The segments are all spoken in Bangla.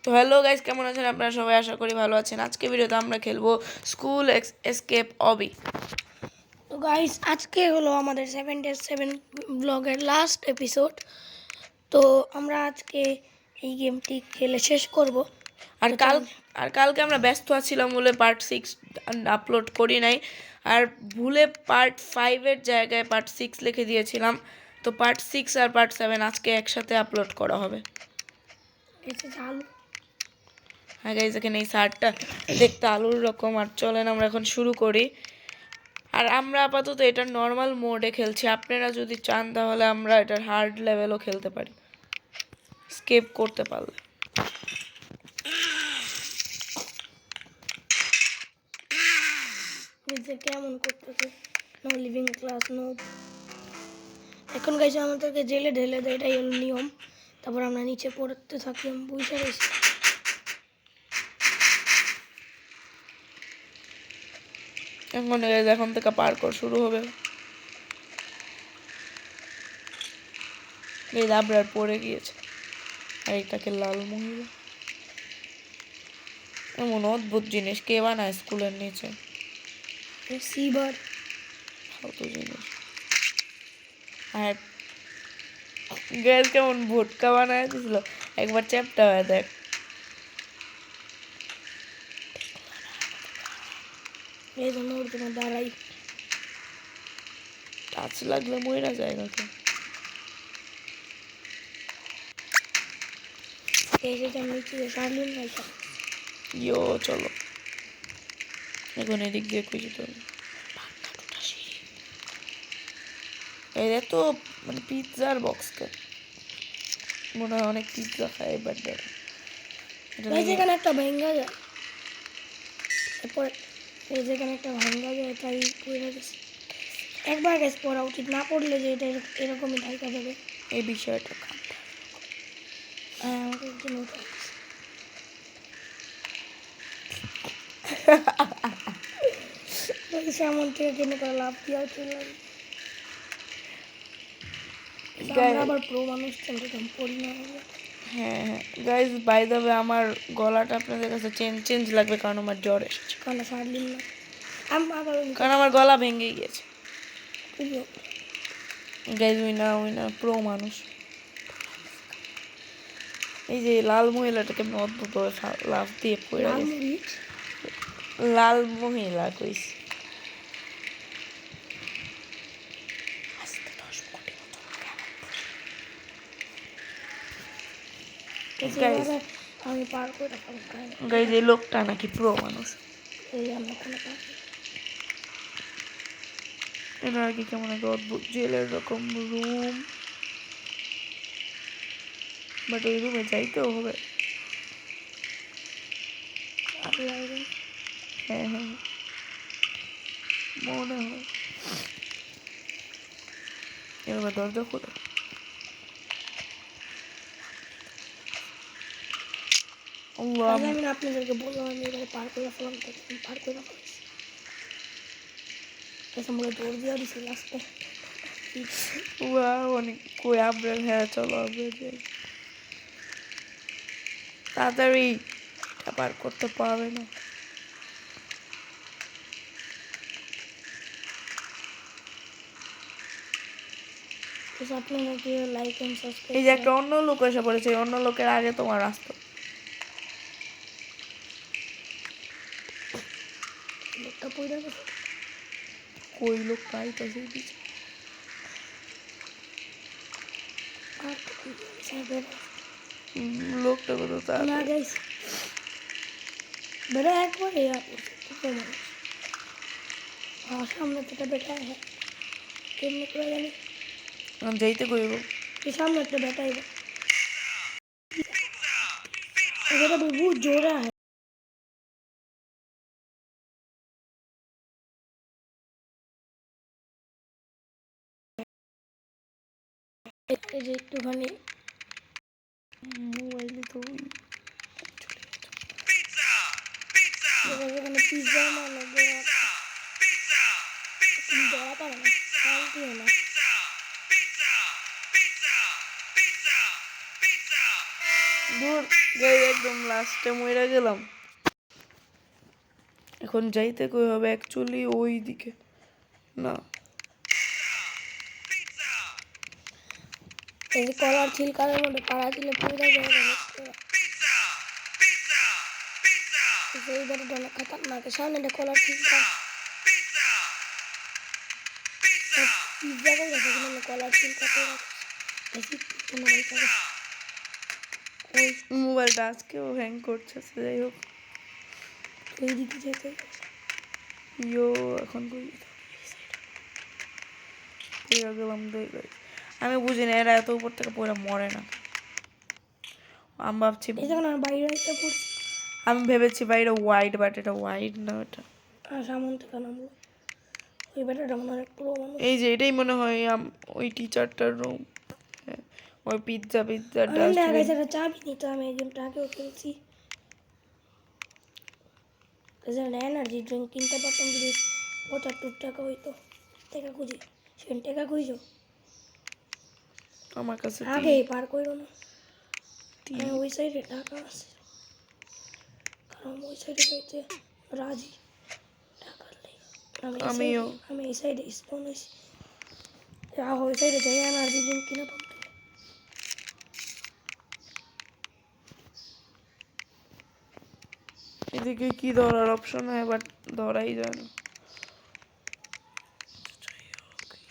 তো হ্যালো গাইস, কেমন আছেন আপনারা সবাই? আশা করি ভালো আছেন। আজকে ভিডিওতে আমরা খেলবো স্কুল এসকেপ অবি। তো গাইস, আজকে হলো আমাদের 7 days 7 ব্লগের লাস্ট এপিসোড। তো আমরা আজকে এই গেমটি খেলে শেষ করব। কালকে আমরা ব্যস্ত ছিলাম বলে পার্ট 6 আপলোড করি নাই, আর ভুলে পার্ট 5 এর জায়গায় পার্ট 6 লিখে দিয়েছিলাম। তো পার্ট 6 আর পার্ট 7 আজকে একসাথে আপলোড করা হবে। হ্যাঁ গাইস, এখানে এই শার্টটা দেখতে আলুর রকম। আর চলেন আমরা এখন শুরু করি। আর আমরা আপাতত এটা নর্মাল মোডে খেলছি। আপনারা যদি চান তাহলে আমরা এটার হার্ড লেভেলও খেলতে পারি, স্কেপ করতে পারলে। কেমন করতেছে নো লিভিং ক্লাস নো। এখন গাইস আমাদেরকে জেলে ঢেলে দেয়, এটাই হলো নিয়ম। তারপর আমরা নিচে পড়তে থাকি, আমি বুঝে গেছি। এখন থেকে পার্কর শুরু হবে। এই আবরার পড়ে গিয়েছে, আর এটাকে লাল মহিলা। এমন অদ্ভুত জিনিস কে বানায় স্কুলের নিচে? সিবার ফালতু জিনিস। আর গ্যাস কেমন ভুটকা বানায় দিছিল, একবার চ্যাপটা হয়ে দেখ। এই জন্য ওর জন্য দাঁড়াই, টাচ লাগলে মইরা জায়গাতে। এই যে নিচে শার্লিন গাইস। ইয়ো চলো এখন এদিক দিয়ে খুঁজে তো। এই তো মানে পিৎজার বক্সকে মনে হয় অনেক পিৎজা খায় এবার। এই যেখানে একটা ভাঙ্গা যায়, এরপর এই যেখানে একটা ভাঙ্গা যায়, তাই পড়ে গেছে। একবার গেছে পড়া উচিত, না পড়লে যে এটা এরকমই ঢাকা যাবে। এই বিষয়টা হ্যাঁ, আমাকে একজন উঠে সামন থেকে কিনে করে লাভ দিয়ে চলে আবার প্রো মানুষ পড়ি না। হ্যাঁ হ্যাঁ গাইজ, বাই দ্য ওয়ে আমার গলাটা আপনাদের কাছে চেঞ্জ লাগবে, কারণ আমার জ্বর এসেছে। কারণ আমার গলা ভেঙে গিয়েছে। গাইজ ওই না প্রো মানুষ। এই যে লাল মহিলাটা কেমন অদ্ভুত লাভ দিয়ে পড়ে গেছে। লাল মহিলা কইছি। আমি পার করে গাইজ এই লোকটা নাকি প্রো মানুষ। এটা আর কি কেমন একটা অদ্ভুত জেলের রকম রুম, বাট ওই রুমে যাইতেও হবে। হ্যাঁ হ্যাঁ মনে হয়। এবার দরজা খোলা। আমি আপনাদেরকে বললাম আমি এবারে পার করে ফেলাম, পার করে আমরা দৌড় দিয়ে দিছি লাস্টে। অনেক কই আবরার। হ্যাঁ চলো আবরার যাই, তাড়াতাড়ি পার করতে পারবে না। আপনাদেরকে লাইক এন্ড সাবস্ক্রাইব। এই যে একটা অন্য লোক এসে পড়েছে, অন্য লোকের আগে তোমার আসতো। লোকটা পড়ে গেছে, কই লোক পাইতেছে দিচ্ছে। লোকটা কত তাড়াতাড়ি বেটা একবারে সামনে থেকে বেটা কেমনি করে জানি যাইতে কইব। সামনে একটা বেটা এটা বহুত জোরে হয়। একটুখানি মোবাইলে তো যেখানে পিৎজা মানে ধরা পারে না, শান্তি হয় না। দূর গাইস একদম লাস্টে মরে গেলাম। এখন যাইতে কই হবে অ্যাকচুয়ালি ওই দিকে না। এই যে কলার ছিলকারের মধ্যে পাড়া দিলে পুরো জায়গা এই বাড়িটা অনেক খতরনাক। সামনে কলার ছিলকা পিজ্জা করে গেছে কিন্তু কলার ছিলকা করে বেশি কোনো বাইক ওই মোবাইলটা আজকেও হ্যাং করছে, যাই হোক। ওই দিকে যেতে ইয়ো এখন কই পড়ে গেলাম। আমি বুঝি না এরা এত উপর থেকে পড়ে মরে না। আমি ভাবছি এই যখন আমার বাইরে একটা পড়ছে আমি ভেবেছি বাইরে হোয়াইট, বাট এটা হোয়াইট না, এটা সামন থেকে নামলো ওই ব্যাটাটা মনে হয় পুরো মানুষ। এই যে এটাই মনে হয় ওই টিচারটার রুম। ওই পিৎজা আমি দেখা গেছে একটা চাবি নিতে, আমি এই গেমটা আগেও খেলছি। এনার্জি ড্রিঙ্ক কিনতে পারতাম যদি 75 টাকা হইতো। টাকা খুঁজি সেখানে টাকা খুঁজো আমার কাছে আগে পার করো না। ওই সাইডে টাকা আছে কারণ ওই সাইডে যাইতে রাজি টাকার লেগে। আমিও আমি এই সাইডে স্পন হয়েছি, ওই সাইডে যাই এনার্জি ড্রিঙ্ক কিনে পাবো। এদিকে কি ধরার অপশন হয়, বাট ধরাই যায় না।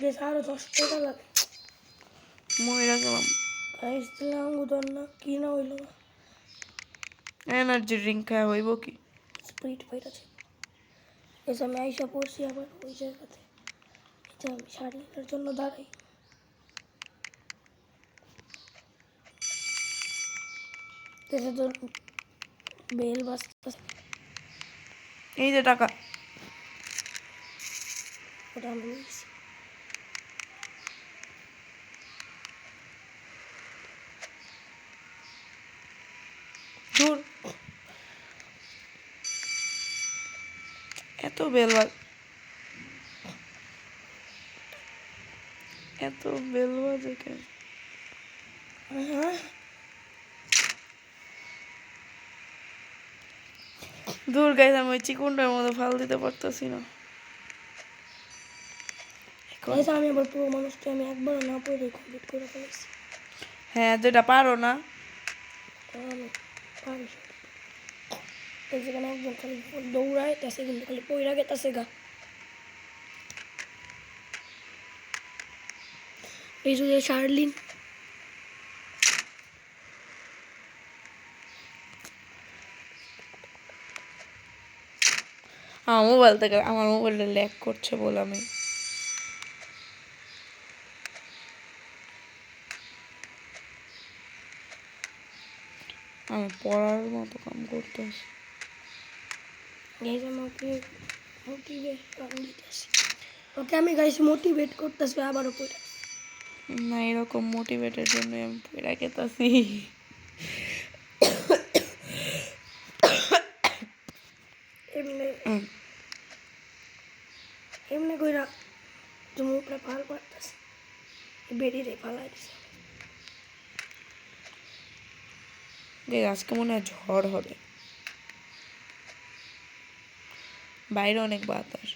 বেশ আরো 10 টাকা লাগে। মহিলা গেলাম। দিলাম উদর না কি না হইল না। এনার্জি ড্রিঙ্ক খাওয়া হইব কি? স্পিড ফাইট আছে এসে আমি আইসা পড়ছি আবার ওই জায়গাতে। এটা আমি 60 মিনিটের জন্য দাঁড়াই। এটা তো বেল বাজতেছে। এই যে টাকা। ওটা আমি নিয়েছি। দূর এত বেল বাজে কেন? দূর গাইস, আমি ওই চিকুনটার মধ্যে ফাল দিতে পারতেছি না। আমি আবার পুরো মানুষটা আমি একবার না পড়ে কমপ্লিট করে ফেলেছি। হ্যাঁ, যেটা পারো না আমি পারি। এই যেখানে একজন খালি দৌড়ায় তাছে কিন্তু খালি পয়রা গেতাছে গা। এই যে শার্লিন আমার মোবাইলটা ল্যাগ করছে বলে আমি পড়ার মতো কাম করতেছি। ওকে আমি গাইছি মোটিভেট করতেছি আবারও পড়ে না, এরকম মোটিভেটের জন্য আমি পড়া গেতাছি। এমনি এমনি কইরা তুমি উপরে পাল পারতেছে বেরিয়ে পালাই দিছে। আজকে মনে হয় ঝড় হবে, বাইরে অনেক বাতাস।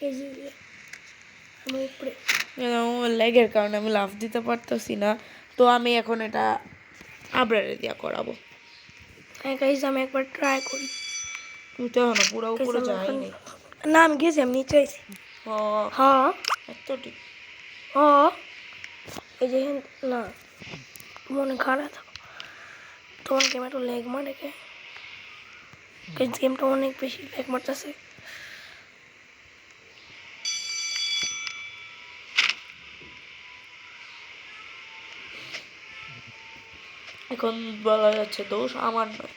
এই যে আমি উপরে লেগের কারণে আমি লাফ দিতে পারতেছি না, তো আমি এখন এটা আবরারে দিয়া করাবো। হ্যাঁ গাইস আমি একবার ট্রাই করি। তুই তো এখনো পুরো উপরে যাইনি। না আমি গেছি, আমি নিচে আইছি। হ্যাঁ এতটি এই যে না মনে খারাপ থাকো তোমার গেমটা লেগ মারে কে গেমটা অনেক বেশি লেগ মারতেছে। এখন বলা যাচ্ছে দোষ আমার নয়।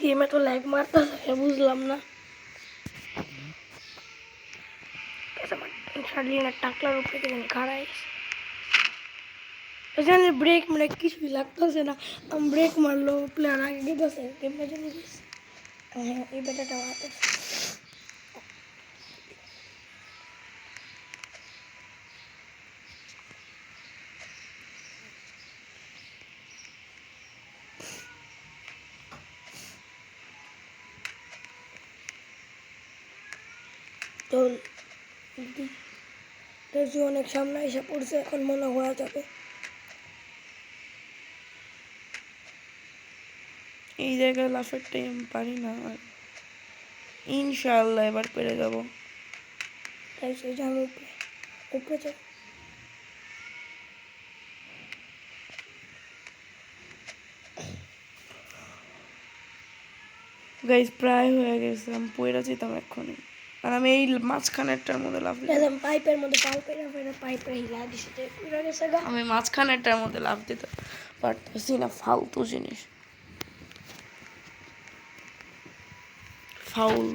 গেমে তো ল্যাগ মারতেছে বুঝলাম না। শার্লিনের টাকলার উপরে কেন খাড়াই এখানে ব্রেক মানে কিছুই লাগতেছে না। আমি ব্রেক মারলো প্লেয়ার আগে গেতেছে গেমটা জন্য গেছে। হ্যাঁ এই বেটাটা হাতে তো রেজি অনেক সামনে এসে পড়ছে, এখন মনে হওয়া যাবে। এই জায়গায় লাফেরটাই আমি পারি না, আর ইনশাআল্লাহ এবার পেরে যাব। তাই সেই যে আমি উপরে উপরে যাই। গাইজ প্রায় হয়ে গেছে, আমি পড়ে যেতাম এক্ষুনি। আর আমি এই মাঝখানেরটার মধ্যে লাফ দিতাম। একদম পাইপের মধ্যে পাল পেরে ফেরে পাইপে হিলা দিছে তো পুরো গেছে গা। আমি মাঝখানেরটার মধ্যে লাফ দিতে পারতেছি না, ফালতু জিনিস, ফাউল।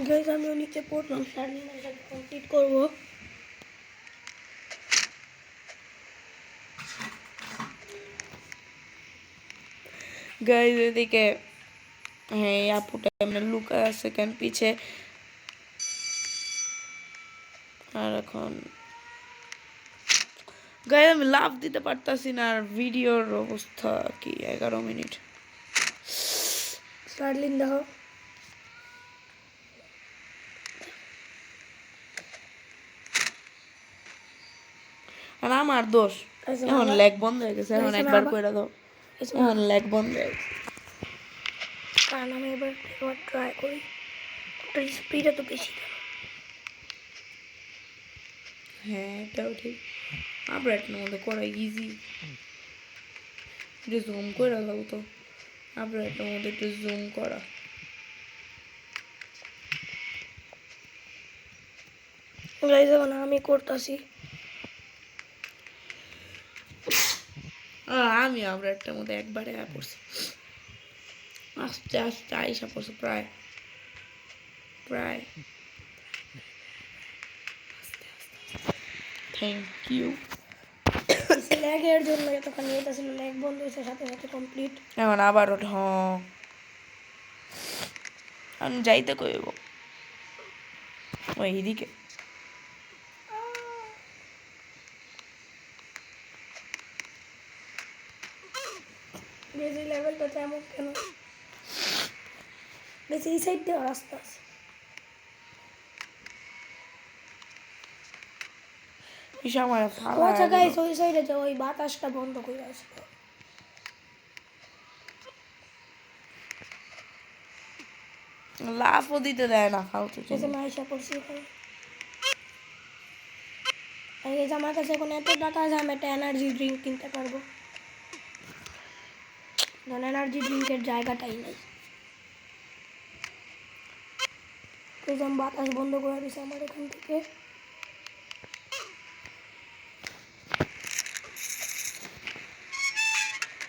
গাইজ আমিও নিচে পড়লাম, শার্লিনের সাথে কমপ্লিট করবো। গাইজ এদিকে হ্যাঁ এই আপুটা এমনি লুকায় আছে কেন পিছে। আর এখন গাইজ আমি লাফ দিতে পারতাছি না, আর ভিডিওর অবস্থা কি 11 মিনিট। শার্লিন দেখো আর আমার দোষ, এখন লেগ বন্ধ হয়ে গেছে, এখন একবার কইরা দাও, এখন লেগ বন্ধ হয়ে গেছে। কারণ আমি এবার ট্রাই করি, ওটার স্পিডে তো বেশি দেবো। হ্যাঁ এটাও ঠিক, আপডেটের মধ্যে করা ইজি, একটু জুম করে দাও তো, আপডেটের মধ্যে একটু জুম করা। গাইজ এখন আমি করতেছি। আমি আপডেটের মধ্যে একবারে পড়ছি, আস্তে আস্তে আইসা পড়ছে, প্রায় প্রায়। Thank you. ল্যাগের জন্য এতক্ষণ এটা ছিল, ল্যাগ বন্ধ হয়েছে সাথে সাথে কমপ্লিট। এখন আবার ওঠ, আমি যাইতে কইব ওইদিকে। বেশি লেভেলটা তেমন কেন, বেশি এই সাইড দিয়ে রাস্তা আছে। আমার ও আচ্ছা গাইস ওই সাইডে যাও, ওই বাতাসটা বন্ধ করে আছে। লাফও দিতে দেয় না ফালতু এই যে আমি আশা করছি এখানে। আর এই যে আমার কাছে এখন এত টাকা আছে, আমি একটা এনার্জি ড্রিঙ্ক কিনতে পারবো। ধর এনার্জি ড্রিঙ্কের জায়গাটাই নেই, এই যে আমি বাতাস বন্ধ করে দিছি আমার এখান থেকে।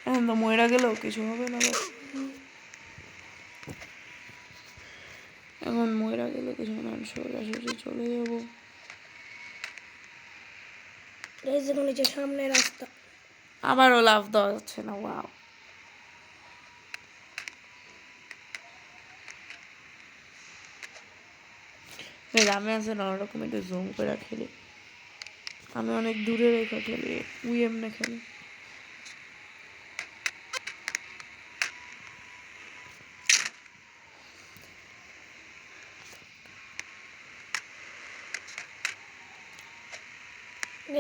এখন তো ময়রা গেলেও কিছু হবে না, এখন ময়রা গেলে কিছু না, সোজাসুজি চলে যাবো। এই যে নিচে সামনে রাস্তা, আবারও লাফ দেওয়া যাচ্ছে না, ওয়াও। আমি আছে না ওরকম একটু জুম করে খেলি, আমি অনেক দূরে রেখে খেলি, উই এমনি খেলি।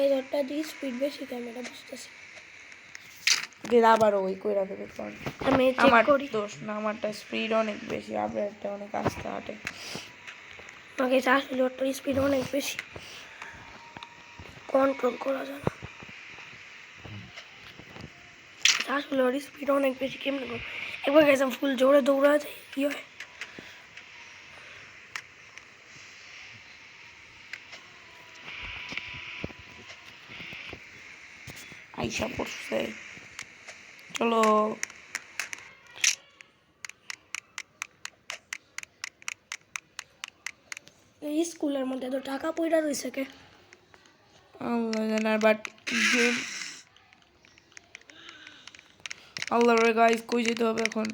এই রোডটা দিয়ে স্পিড বেশি ক্যামেরা বুঝতেছি। আবারও ওই কইরা দেবে, কারণ আমি চেক আমার করি। দোষ না, আমারটা স্পিড অনেক বেশি, আপনারটা অনেক আস্তে হাঁটে। আমাকে আসলে ওটার স্পিড অনেক বেশি, কন্ট্রোল করা যায় না। আসলে ওর স্পিড অনেক বেশি, কেমন একবার গেছিলাম ফুল জোরে দৌড়া যায় কি হয়। আইসা পড়ছে, চলো। এই স্কুলের মধ্যে তো টাকা পয়সা রয়েছে কে? আল্লাহ জানার বাট গেম আল্লাহ রে গাইস কই যেতে হবে এখন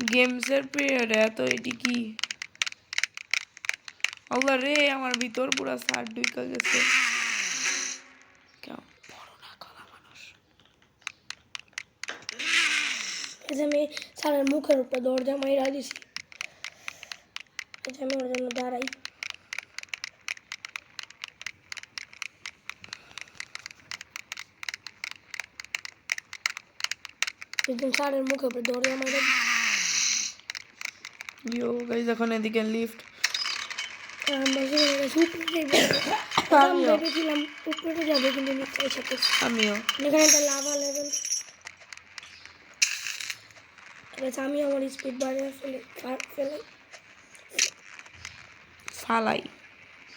গেমসের পিরিয়ড এত এটি কি আল্লাহ রে আমার ভিতর পুরা সার ঢুকে গেছে কেমন বড় না কলা মানুষ এই যে আমি স্যারের মুখের উপরে দরজা মাইরা দিছি এটা আমি ওর জন্য দাঁড়াই একদম স্যারের মুখের উপরে দরজা মাইরা দিছি ইয়ো গাইস এখন এদিকে লিফট আমরা যেখানে গেছি উপরে যাবো আমি ভেবেছিলাম উপরে যাবো কিন্তু নিচে এসে পড়ছি আমিও এখানে একটা লাভা লেভেল আমি আমার স্পিড বাড়িয়ে ফেলে ফালাই